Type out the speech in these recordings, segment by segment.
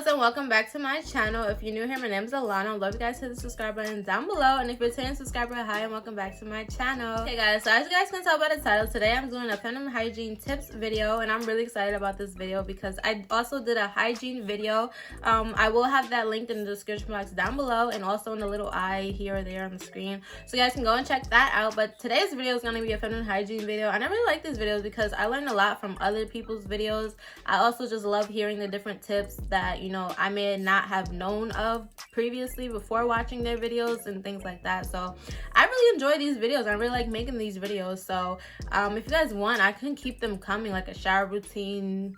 girls, and welcome back to my channel. If you're new here, my name is Alana. I'd love you guys to hit the subscribe button down below, and if you're a returning subscriber, hi and welcome back to my channel. Okay guys, so as you guys can tell by the title, today I'm doing a feminine hygiene tips video, and I'm really excited about this video because I also did a hygiene video. I will have that linked in the description box down below and also in the little eye here or there on the screen, so you guys can go and check that out. But today's video is going to be a feminine hygiene video, and I really like these videos because I learned a lot from other people's videos. I also just love hearing the different tips that, you know, I may not have known of previously before watching their videos and things like that. So I really enjoy these videos. I really like making these videos. So if you guys want, I can keep them coming, like a shower routine.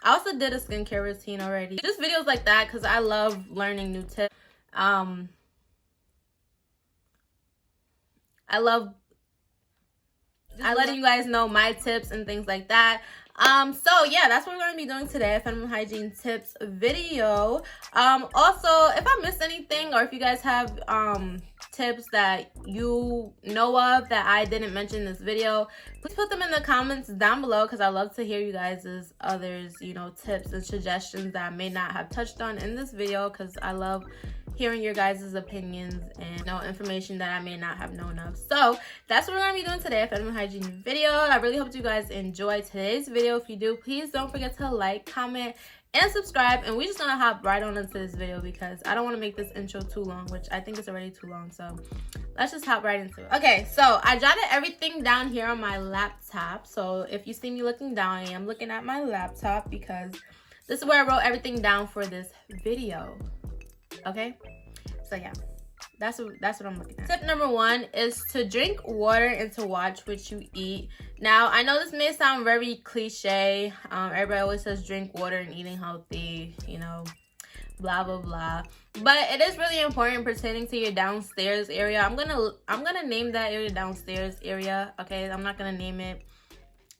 I also did a skincare routine already. Just videos like that because I love learning new tips. I love letting you guys know my tips and things like that. So yeah, that's what we're going to be doing today, a feminine hygiene tips video. Also, if I missed anything, or if you guys have tips that you know of that I didn't mention in this video, please put them in the comments down below, because I love to hear you guys' others, you know, tips and suggestions that I may not have touched on in this video, because I love hearing your guys' opinions and, you know, information that I may not have known of. So that's what we're gonna be doing today, a feminine hygiene video. I really hope you guys enjoy today's video. If you do, please don't forget to like, comment, and subscribe. And we're just gonna hop right on into this video because I don't want to make this intro too long, which I think it's already too long. So let's just hop right into it. Okay, so I jotted everything down here on my laptop. So if you see me looking down, I am looking at my laptop because this is where I wrote everything down for this video. Okay, so yeah, that's what I'm looking at. Tip number 1 is to drink water and to watch what you eat. Now, I know this may sound very cliche. Everybody always says drink water and eating healthy, you know, blah blah blah, but it is really important pertaining to your downstairs area. I'm gonna name that area downstairs area. Okay, I'm not gonna name it,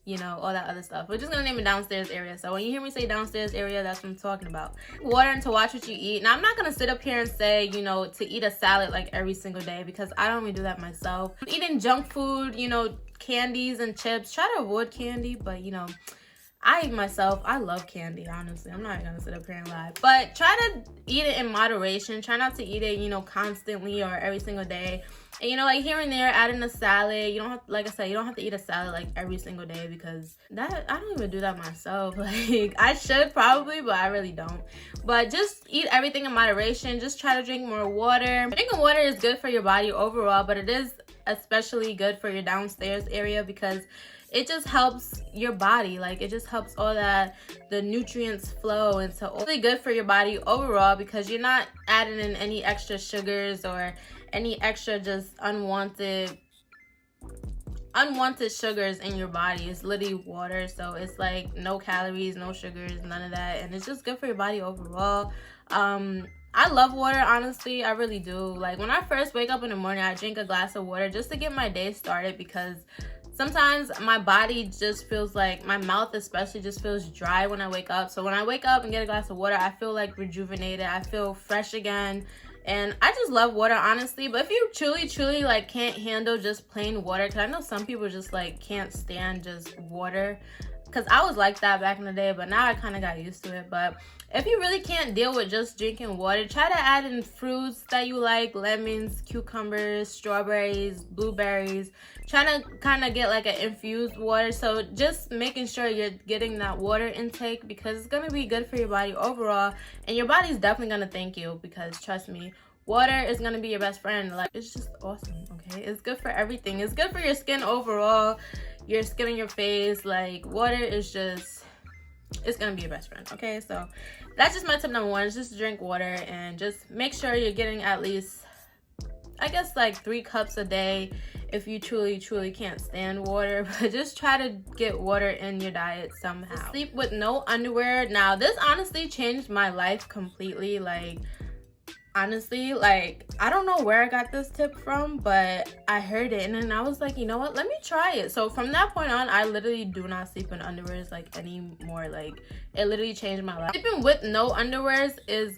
you know, all that other stuff. We're just gonna name it downstairs area. So when you hear me say downstairs area, that's what I'm talking about. Water and to watch what you eat. Now, I'm not gonna sit up here and say, you know, to eat a salad like every single day, because I don't even do that myself. Eating junk food, you know, candies and chips. Try to avoid candy, but you know, I myself, I love candy, honestly. I'm not gonna sit up here and lie. But try to eat it in moderation. Try not to eat it, you know, constantly or every single day. And, you know, like here and there, add in a salad. You don't have, like I said, you don't have to eat a salad like every single day, because that, I don't even do that myself. Like, I should probably, but I really don't. But just eat everything in moderation. Just try to drink more water. Drinking water is good for your body overall, but it is especially good for your downstairs area because it just helps your body. Like, it just helps all that, the nutrients flow into, really good for your body overall, because you're not adding in any extra sugars or any extra just unwanted sugars in your body. It's literally water, so it's like no calories, no sugars, none of that, and it's just good for your body overall. I love water, honestly. I really do. Like, when I first wake up in the morning, I drink a glass of water just to get my day started, because sometimes my body just feels like, my mouth especially just feels dry when I wake up. So when I wake up and get a glass of water, I feel like rejuvenated. I feel fresh again. And I just love water, honestly. But if you truly like can't handle just plain water, because I know some people just like can't stand just water, because I was like that back in the day, but now I kind of got used to it. But if you really can't deal with just drinking water, try to add in fruits that you like: lemons, cucumbers, strawberries, blueberries. Try to kind of get like an infused water. So just making sure you're getting that water intake, because it's going to be good for your body overall, and your body's definitely going to thank you, because trust me, water is going to be your best friend. Like, it's just awesome. Okay, it's good for everything. It's good for your skin overall, your skin on your face. Like, water is just, it's gonna be your best friend. Okay, so that's just my tip number 1, is just drink water, and just make sure you're getting at least, I guess, like 3 cups a day if you truly can't stand water. But just try to get water in your diet somehow. Sleep with no underwear. Now, this honestly changed my life completely. Like, honestly, like, I don't know where I got this tip from, but I heard it, and then I was like, you know what, let me try it. So from that point on, I literally do not sleep in underwears like anymore. Like, it literally changed my life. Sleeping with no underwears is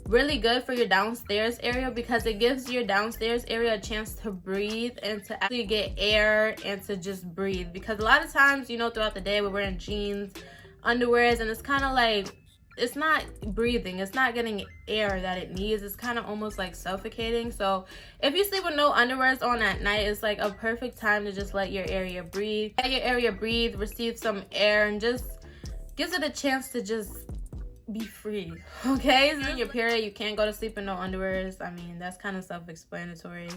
really good for your downstairs area, because it gives your downstairs area a chance to breathe and to actually get air and to just breathe. Because a lot of times, you know, throughout the day we're wearing jeans, underwears, and it's kind of like, breathing, it's not getting air that it needs. It's kind of almost like suffocating. So if you sleep with no underwears on at night, it's like a perfect time to just let your area breathe. Let your area breathe, receive some air, and just gives it a chance to just be free. Okay, so in your period, you can't go to sleep in no underwears. I mean, that's kind of self-explanatory.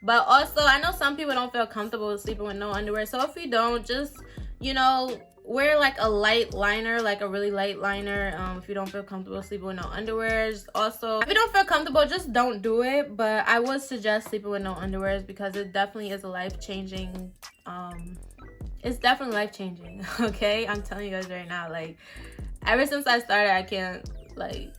But also, I know some people don't feel comfortable sleeping with no underwear. So if you don't, just, you know, wear like a light liner, like a really light liner, if you don't feel comfortable sleeping with no underwears. Also, if you don't feel comfortable, just don't do it. But I would suggest sleeping with no underwears because it definitely is a life-changing, it's definitely life-changing. Okay, I'm telling you guys right now, like, ever since I started, I can't, like,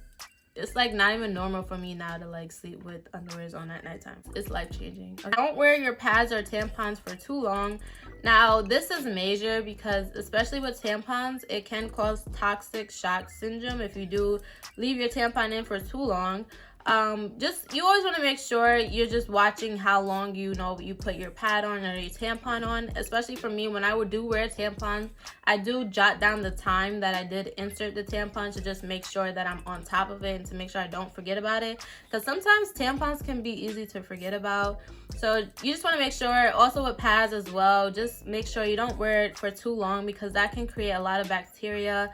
it's like not even normal for me now to like sleep with underwears on at nighttime. It's life-changing. Okay? Don't wear your pads or tampons for too long. Now, this is major because especially with tampons, it can cause toxic shock syndrome if you do leave your tampon in for too long. You always want to make sure you're just watching how long you put your pad on or your tampon on. Especially for me, when I do wear tampons, I do jot down the time that I did insert the tampon to just make sure that I'm on top of it and to make sure I don't forget about it, because sometimes tampons can be easy to forget about. So you just want to make sure, also with pads as well, just make sure you don't wear it for too long because that can create a lot of bacteria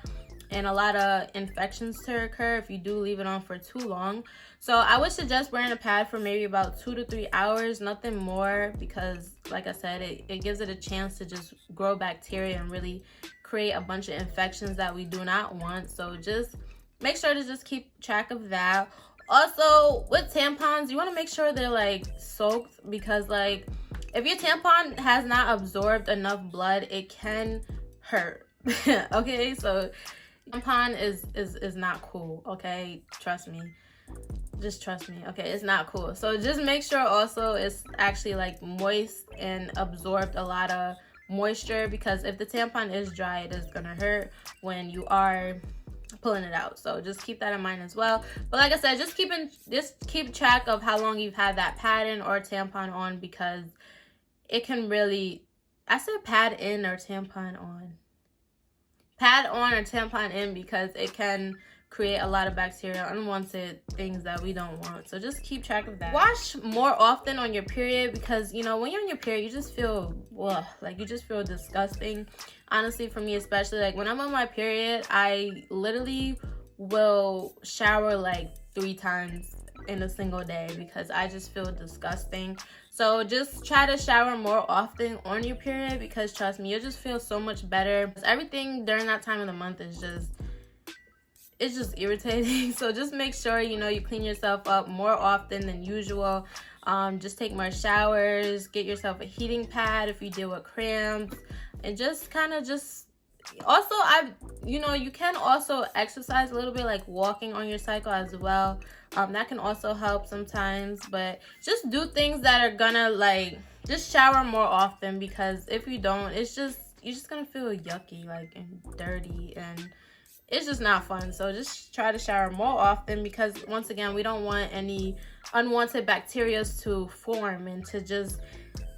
and a lot of infections to occur if you do leave it on for too long. So I would suggest wearing a pad for maybe about 2 to 3 hours, nothing more, because like I said, it gives it a chance to just grow bacteria and really create a bunch of infections that we do not want. So just make sure to just keep track of that. Also, with tampons, you want to make sure they're like soaked, because like if your tampon has not absorbed enough blood, it can hurt. Okay, so tampon is not cool. Okay, trust me, just trust me. Okay, it's not cool. So just make sure also it's actually like moist and absorbed a lot of moisture, because if the tampon is dry, it is gonna hurt when you are pulling it out. So just keep that in mind as well. But like I said, just keep track of how long you've had that pad in or tampon on, because it can really, I said pad in or tampon on. Pad on or tampon in, because it can create a lot of bacteria, unwanted things that we don't want. So just keep track of that. Wash more often on your period, because you know when you're on your period, you just feel like you just feel disgusting. Honestly, for me especially, like when I'm on my period, I literally will shower like 3 times in a single day because I just feel disgusting. So just try to shower more often on your period, because trust me, you'll just feel so much better. Everything during that time of the month is just irritating. So just make sure you clean yourself up more often than usual. Just take more showers, get yourself a heating pad if you deal with cramps, and just kind of also you can also exercise a little bit, like walking on your cycle as well. That can also help sometimes. But just do things that are gonna like just shower more often, because if you don't, you're just gonna feel yucky, like, and dirty, and it's just not fun. So just try to shower more often, because once again, we don't want any unwanted bacteria to form and to just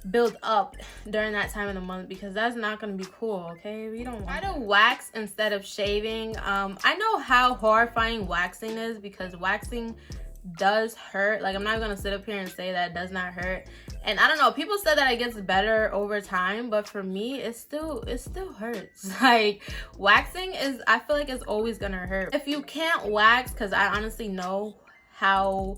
build up during that time of the month, because that's not going to be cool. Okay, we don't want to wax instead of shaving. I know how horrifying waxing is, because waxing does hurt. Like, I'm not going to sit up here and say that it does not hurt. And I don't know, people said that it gets better over time, but for me, it still hurts. Like, waxing I feel like it's always going to hurt. If you can't wax, because I honestly know how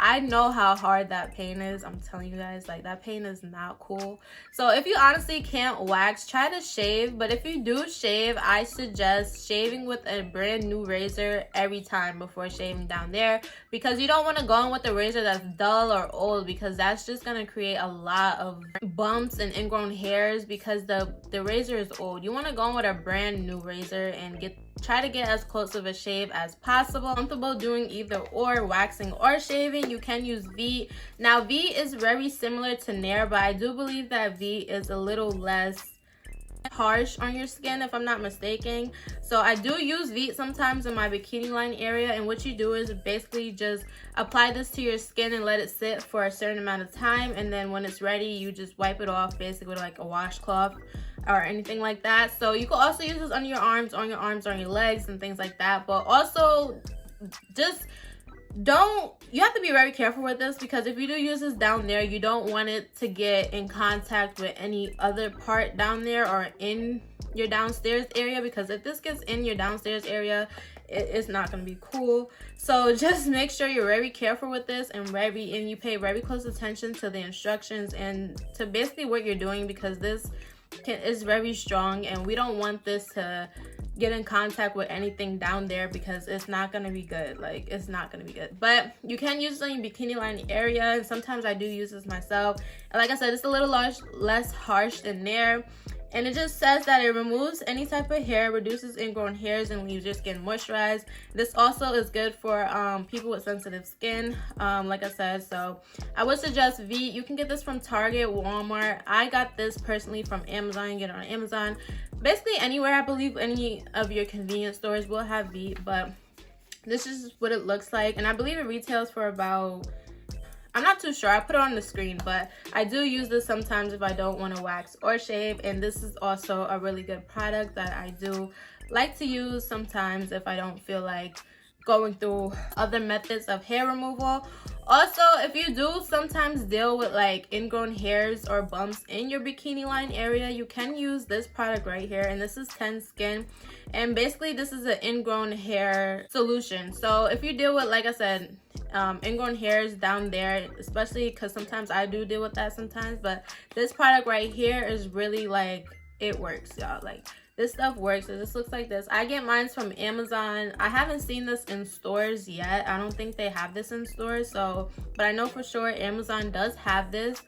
hard that pain is. I'm telling you guys, like, that pain is not cool. So if you honestly can't wax, try to shave. But if you do shave, I suggest shaving with a brand new razor every time before shaving down there, because you don't want to go in with a razor that's dull or old, because that's just going to create a lot of bumps and ingrown hairs, because the razor is old. You want to go in with a brand new razor and try to get as close of a shave as possible. Comfortable doing either or, waxing or shaving, you can use V. Now, V is very similar to Nair, but I do believe that V is a little less harsh on your skin, if I'm not mistaken. So I do use Veet sometimes in my bikini line area, and what you do is basically just apply this to your skin and let it sit for a certain amount of time, and then when it's ready you just wipe it off basically with like a washcloth or anything like that. So you can also use this on your arms, on your legs and things like that. But also just you have to be very careful with this, because if you do use this down there, you don't want it to get in contact with any other part down there or in your downstairs area, because if this gets in your downstairs area, it's not going to be cool. So just make sure you're very careful with this and you pay very close attention to the instructions and to basically what you're doing, because this is very strong and we don't want this to get in contact with anything down there, because it's not going to be good. Like, it's not going to be good. But you can use it in your bikini line area, and sometimes I do use this myself. And like I said, it's a little less harsh than there. And it just says that it removes any type of hair, reduces ingrown hairs, and leaves your skin moisturized. This also is good for people with sensitive skin, like I said. So I would suggest Veet. You can get this from Target, Walmart. I got this personally from Amazon. You get it on Amazon. Basically anywhere, I believe any of your convenience stores will have Veet, but this is what it looks like. And I believe it retails for about, I'm not too sure, I put it on the screen, but I do use this sometimes if I don't want to wax or shave. And this is also a really good product that I do like to use sometimes if I don't feel like going through other methods of hair removal. Also, if you do sometimes deal with like ingrown hairs or bumps in your bikini line area, you can use this product right here, and this is 10 Skin, and basically this is an ingrown hair solution. So if you deal with, like I said, ingrown hairs down there, especially because sometimes I do deal with that sometimes, but this product right here is really like, it works, y'all. Like, this stuff works. This looks like this. I get mine from Amazon. I haven't seen this in stores yet. I don't think they have this in stores, so, but I know for sure Amazon does have this.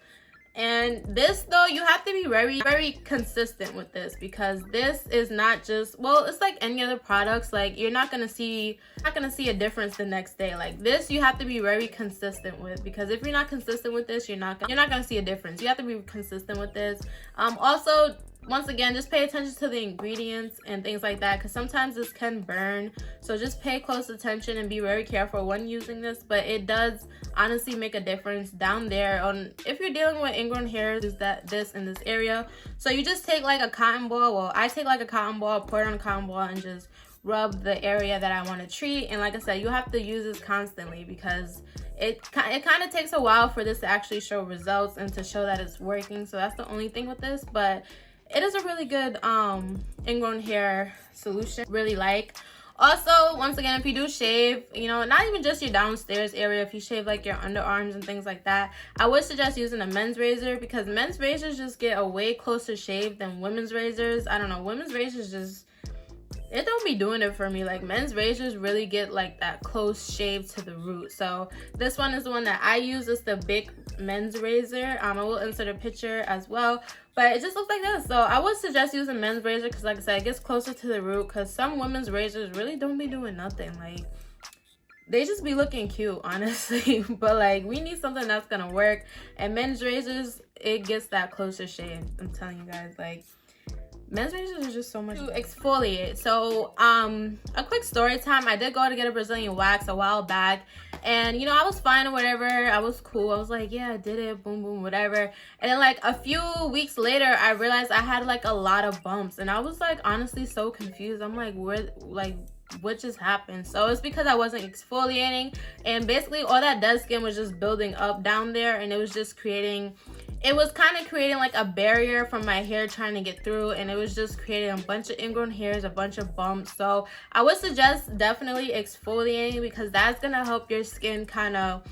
And this, though, you have to be very consistent with this, because this is not just, well, it's like any other products. Like, you're not gonna see a difference the next day. Like, this you have to be very consistent with, because if you're not consistent with this, you're not gonna see a difference. You have to be consistent with this. Also, once again, just pay attention to the ingredients and things like that, because sometimes this can burn. So just pay close attention and be very careful when using this. But it does honestly make a difference down there. If you're dealing with ingrown hairs, is this in this area. So you just take like a cotton ball. Well, I take like a cotton ball, pour it on a cotton ball, and just rub the area that I want to treat. And like I said, you have to use this constantly, because it kind of takes a while for this to actually show results and to show that it's working. So that's the only thing with this, but it is a really good ingrown hair solution. Really like. Also, once again, if you do shave, you know, not even just your downstairs area, if you shave like your underarms and things like that, I would suggest using a men's razor, because men's razors just get a way closer shave than women's razors. I don't know, women's razors just, it don't be doing it for me. Like, men's razors really get like that close shave to the root. So this one is the one that I use. It's the big men's razor. I will insert a picture as well, but it just looks like this. So I would suggest using men's razor, because like I said, it gets closer to the root, because some women's razors really don't be doing nothing. Like, they just be looking cute, honestly. But like, we need something that's gonna work, and men's razors, it gets that closer shave. I'm telling you guys, like, men's razors are just so much to exfoliate. So a quick story time. I did go to get a Brazilian wax a while back, and you know, I was fine or whatever. I was cool. I was like, yeah, I did it, boom boom, whatever. And then like a few weeks later, I realized I had like a lot of bumps, and I was like honestly so confused. I'm like, what just happened? So it's because I wasn't exfoliating, and basically all that dead skin was just building up down there, and it was just creating, it was kind of creating like a barrier from my hair trying to get through, and it was just creating a bunch of ingrown hairs, a bunch of bumps. So I would suggest definitely exfoliating, because that's gonna help your skin kind of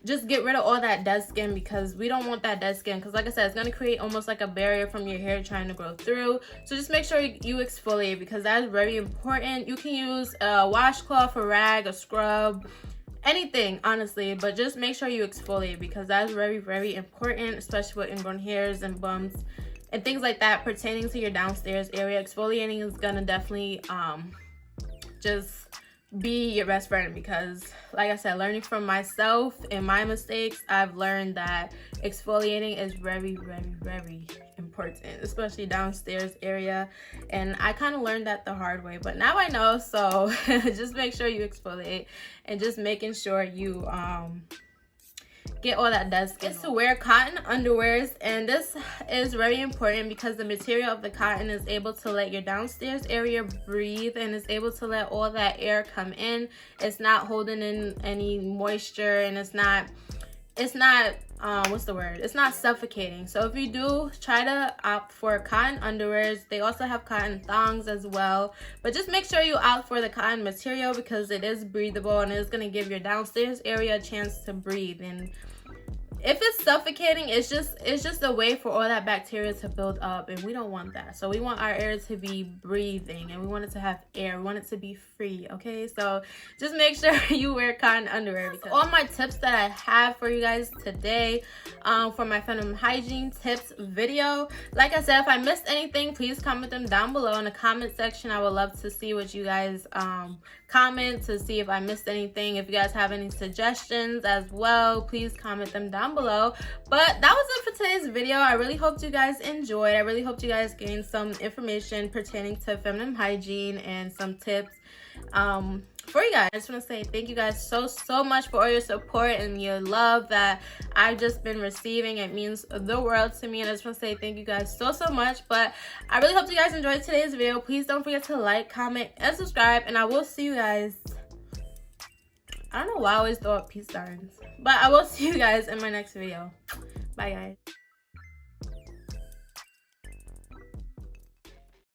just get rid of all that dead skin, because we don't want that dead skin, because like I said, it's going to create almost like a barrier from your hair trying to grow through. So just make sure you exfoliate, because that is very important. You can use a washcloth, a rag, a scrub, anything honestly, but just make sure you exfoliate, because that's very important, especially with ingrown hairs and bumps and things like that pertaining to your downstairs area. Exfoliating is gonna definitely just be your best friend, because like I said, learning from myself and my mistakes, I've learned that exfoliating is very, very, very important, especially downstairs area. And I kind of learned that the hard way, but now I know. So just make sure you exfoliate, and just making sure you get all that dead skin. Is to wear cotton underwears, and this is very important because the material of the cotton is able to let your downstairs area breathe, and is able to let all that air come in. It's not holding in any moisture, and it's not what's the word, it's not suffocating. So if you do, try to opt for cotton underwears. They also have cotton thongs as well, but just make sure you opt for the cotton material because it is breathable, and it's going to give your downstairs area a chance to breathe. And if it's suffocating, it's just a way for all that bacteria to build up, and we don't want that. So we want our air to be breathing, and we want it to have air. We want it to be free, okay? So just make sure you wear cotton underwear. Because all my tips that I have for you guys today for my feminine hygiene tips video. Like I said, if I missed anything, please comment them down below in the comment section. I would love to see what you guys comment, to see if I missed anything. If you guys have any suggestions as well, please comment them down below. But that was it for today's video. I really hope you guys enjoyed. I really hope you guys gained some information pertaining to feminine hygiene and some tips for you guys. I just want to say thank you guys so much for all your support and your love that I've just been receiving. It means the world to me, and I just want to say thank you guys so much. But I really hope you guys enjoyed today's video. Please don't forget to like, comment, and subscribe, and I will see you guys. I don't know why I always throw up peace signs, but I will see you guys in my next video. Bye guys.